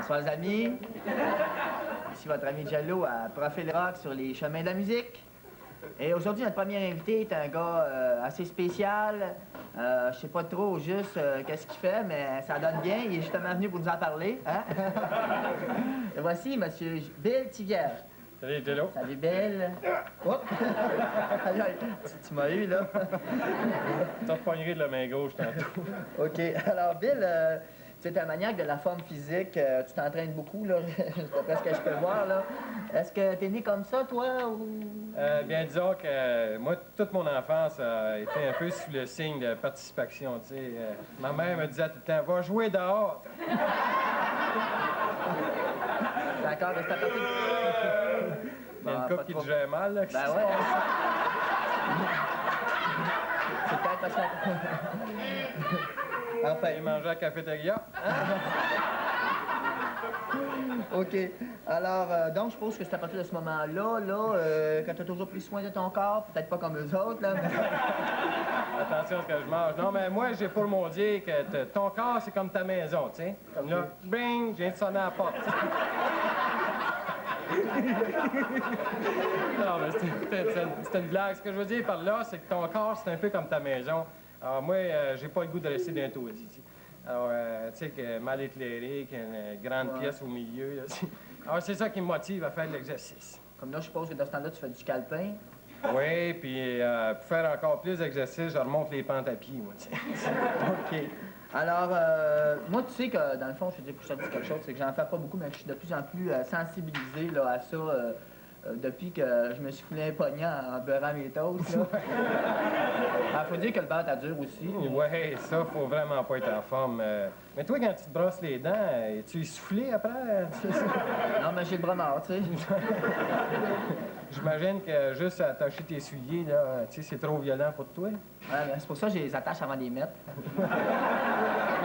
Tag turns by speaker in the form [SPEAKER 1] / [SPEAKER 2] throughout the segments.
[SPEAKER 1] Bonsoir les amis. Ici votre ami Jello à Profil Rock sur les chemins de la musique. Et aujourd'hui, notre premier invité est un gars assez spécial. Je sais pas trop juste qu'est-ce qu'il fait, mais ça donne bien. Il est justement venu pour nous en parler. Hein? Et voici Monsieur Bill Tivierge.
[SPEAKER 2] Salut, Jello.
[SPEAKER 1] Salut, Bill. Oh. tu m'as eu, là.
[SPEAKER 2] Tu repognerais de la main gauche tantôt.
[SPEAKER 1] OK. Alors, Bill, tu es un maniaque de la forme physique. Tu t'entraînes beaucoup, là. D'après ce que je peux voir, là. Est-ce que t'es né comme ça, toi, ou...
[SPEAKER 2] Bien, disons que moi, toute mon enfance a été un peu sous le signe de participation, tu sais. Ma mère me disait tout le temps, « Va jouer dehors! »
[SPEAKER 1] D'accord, c'est à partir de...
[SPEAKER 2] Il y a une couple qui te gère mal, là.
[SPEAKER 1] Ben ouais. C'est peut-être parce que...
[SPEAKER 2] Enfin, il mangeait à la cafétéria.
[SPEAKER 1] OK. Alors, donc, je suppose que c'est à partir de ce moment-là, que tu as toujours pris soin de ton corps, peut-être pas comme eux autres, là, mais...
[SPEAKER 2] Attention à ce que je mange. Non, mais moi, j'ai pour mon dire que ton corps, c'est comme ta maison, tu sais. Comme là, bing, je viens de sonner à la porte. Non, mais c'est une blague. Ce que je veux dire par là, c'est que ton corps, c'est un peu comme ta maison. Alors, moi, j'ai pas le goût de rester dans un taudis. Alors, tu sais, que mal éclairé, qu'il y a une grande pièce au milieu. Là, alors, c'est ça qui me motive à faire de l'exercice.
[SPEAKER 1] Comme là, je suppose que dans ce temps-là, tu fais du calepin.
[SPEAKER 2] Oui, puis pour faire encore plus d'exercice, je remonte les pentes à pied, moi, tu sais.
[SPEAKER 1] OK. Alors, moi, tu sais que, dans le fond, je te dis quelque chose, c'est que j'en fais pas beaucoup, mais je suis de plus en plus sensibilisé là, à ça depuis que je me suis foulé un poignard en beurrant mes toasts, là. Alors, faut dire que le beurre t'a dur aussi.
[SPEAKER 2] Oui, ça, faut vraiment pas être en forme. Mais toi, quand tu te brosses les dents, es-tu essoufflé après?
[SPEAKER 1] Non, mais j'ai le bras mort, tu sais.
[SPEAKER 2] J'imagine que juste attacher tes souliers, là, tu sais, c'est trop violent pour toi.
[SPEAKER 1] Ouais, c'est pour ça que je les attache avant de les mettre.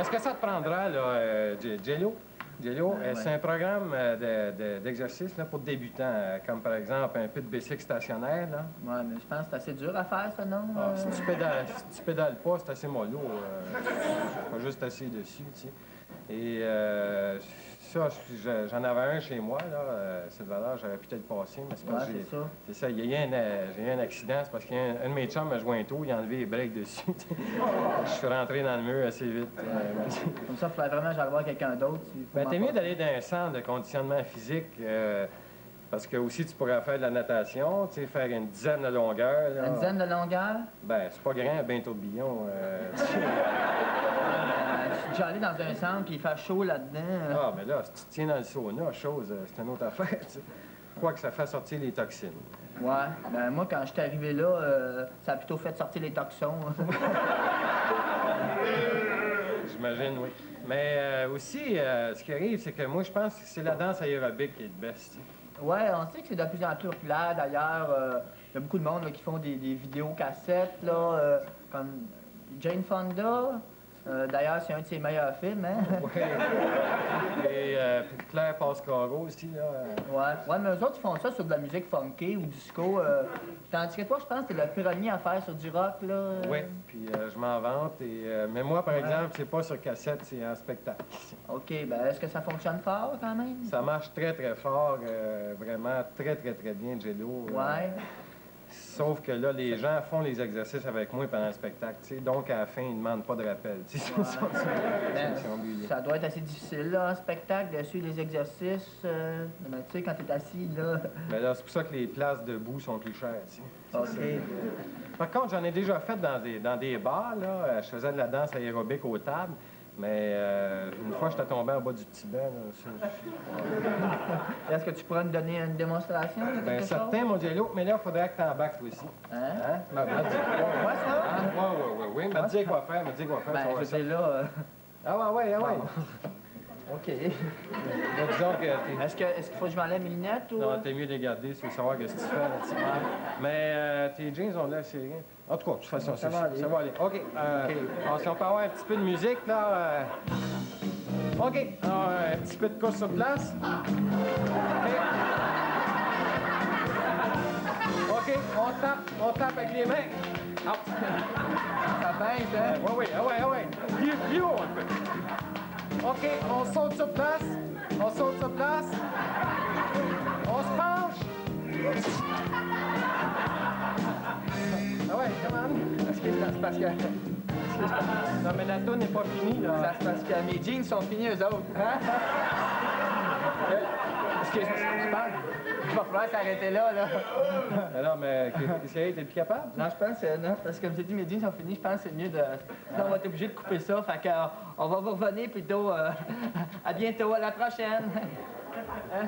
[SPEAKER 2] Est-ce que ça te prendra, là, Jello? Jello, c'est un programme d'exercice là, pour débutants, comme par exemple un peu de bicycle stationnaire, là.
[SPEAKER 1] Ouais, mais je pense que c'est assez dur à faire, ça, non?
[SPEAKER 2] Ah, si tu pédales pas, c'est assez mollo. Pas juste assis dessus, tu sais. Et ça, j'en avais un chez moi, là. Cette valeur, j'aurais peut-être passé, mais c'est parce que c'est ça. J'ai eu un accident, c'est parce qu'un de mes chums m'a joint tôt, il a enlevé les breaks dessus. Je suis rentré dans le mur assez vite.
[SPEAKER 1] Comme ça, il faudrait vraiment que j'aille voir quelqu'un d'autre.
[SPEAKER 2] Ben, t'es mieux d'aller dans un centre de conditionnement physique, parce que aussi tu pourrais faire de la natation, tu sais, faire une dizaine de longueurs. Là.
[SPEAKER 1] Une dizaine de longueurs? Ben,
[SPEAKER 2] c'est pas grand, ben tourbillon.
[SPEAKER 1] Je suis déjà allé dans un centre, puis il fait chaud là-dedans.
[SPEAKER 2] Ah, mais là, si tu te tiens dans le sauna, chose, c'est une autre affaire, tu sais. Quoi que ça fasse sortir les toxines.
[SPEAKER 1] Ouais, ben moi, quand j'étais arrivé là, ça a plutôt fait sortir les toxons.
[SPEAKER 2] J'imagine, oui. Mais aussi, ce qui arrive, c'est que moi, je pense que c'est la danse aérobique qui est le best.
[SPEAKER 1] Ouais, on sait que c'est de plus en plus populaire. D'ailleurs, il y a beaucoup de monde là, qui font des vidéos cassettes, là, comme Jane Fonda. D'ailleurs, c'est un de ses meilleurs films, hein?
[SPEAKER 2] Oui. Et Claire Pascaro aussi, là.
[SPEAKER 1] Ouais, mais eux autres, ils font ça sur de la musique funky ou disco. Tandis que toi, je pense que t'es le premier à faire sur du rock, là.
[SPEAKER 2] Oui, puis je m'en vante. Mais moi, par exemple, c'est pas sur cassette, c'est en spectacle.
[SPEAKER 1] OK, ben est-ce que ça fonctionne fort, quand même?
[SPEAKER 2] Ça marche très, très fort. Vraiment très, très, très bien, Jello.
[SPEAKER 1] Ouais.
[SPEAKER 2] Sauf que là, les gens font les exercices avec moi pendant le spectacle, tu sais. Donc, à la fin, ils ne demandent pas de rappel. Ouais.
[SPEAKER 1] Ça doit être assez difficile, là, en spectacle, de suivre les exercices. Mais tu sais, quand t'es assis, là...
[SPEAKER 2] Ben là, c'est pour ça que les places debout sont plus chères, tu sais.
[SPEAKER 1] OK.
[SPEAKER 2] Par contre, j'en ai déjà fait dans des bars, là. Je faisais de la danse aérobique aux tables. Mais une fois, j'étais tombé en bas du petit banc.
[SPEAKER 1] Est-ce que tu pourrais nous donner une démonstration de quelque chose?
[SPEAKER 2] Certain, mon Jello, mais là, il faudrait que tu embarques toi aussi.
[SPEAKER 1] Hein?
[SPEAKER 2] M'a dit quoi?
[SPEAKER 1] Moi, ça?
[SPEAKER 2] Oui. M'a dit quoi faire,
[SPEAKER 1] Ben, j'étais là...
[SPEAKER 2] Ah ouais.
[SPEAKER 1] OK.
[SPEAKER 2] Disons que
[SPEAKER 1] Est-ce qu'il faut que je m'enlève mes lunettes ou...
[SPEAKER 2] Non, t'es mieux de les garder, c'est savoir ce que tu fais là. Mais tes jeans ont l'air serrés. En tout cas, de toute façon, ça va aller. OK. Alors, si on peut avoir un petit peu de musique, là... OK. Alors, un petit peu de course sur place. OK. On tape avec les mains. Ah.
[SPEAKER 1] Ça baisse, hein?
[SPEAKER 2] Oui. Plus haut un peu. OK, on saute sur place. On saute sur place. On se penche. Ah ouais, come on.
[SPEAKER 1] C'est parce que...
[SPEAKER 2] Non, mais la toune n'est pas finie, là.
[SPEAKER 1] Ça, c'est parce que mes jeans sont finis, eux autres. Hein? Excuse-moi, je parle. Il va falloir s'arrêter là, là.
[SPEAKER 2] Alors, mais qu'est-ce qu'il y a? T'es plus capable?
[SPEAKER 1] Non, je pense que non, parce que comme j'ai dit, mes jeans sont finis, je pense que c'est mieux de... Là, on va être obligé de couper ça, fait qu'on va vous revenir plutôt. À bientôt, à la prochaine. Hein?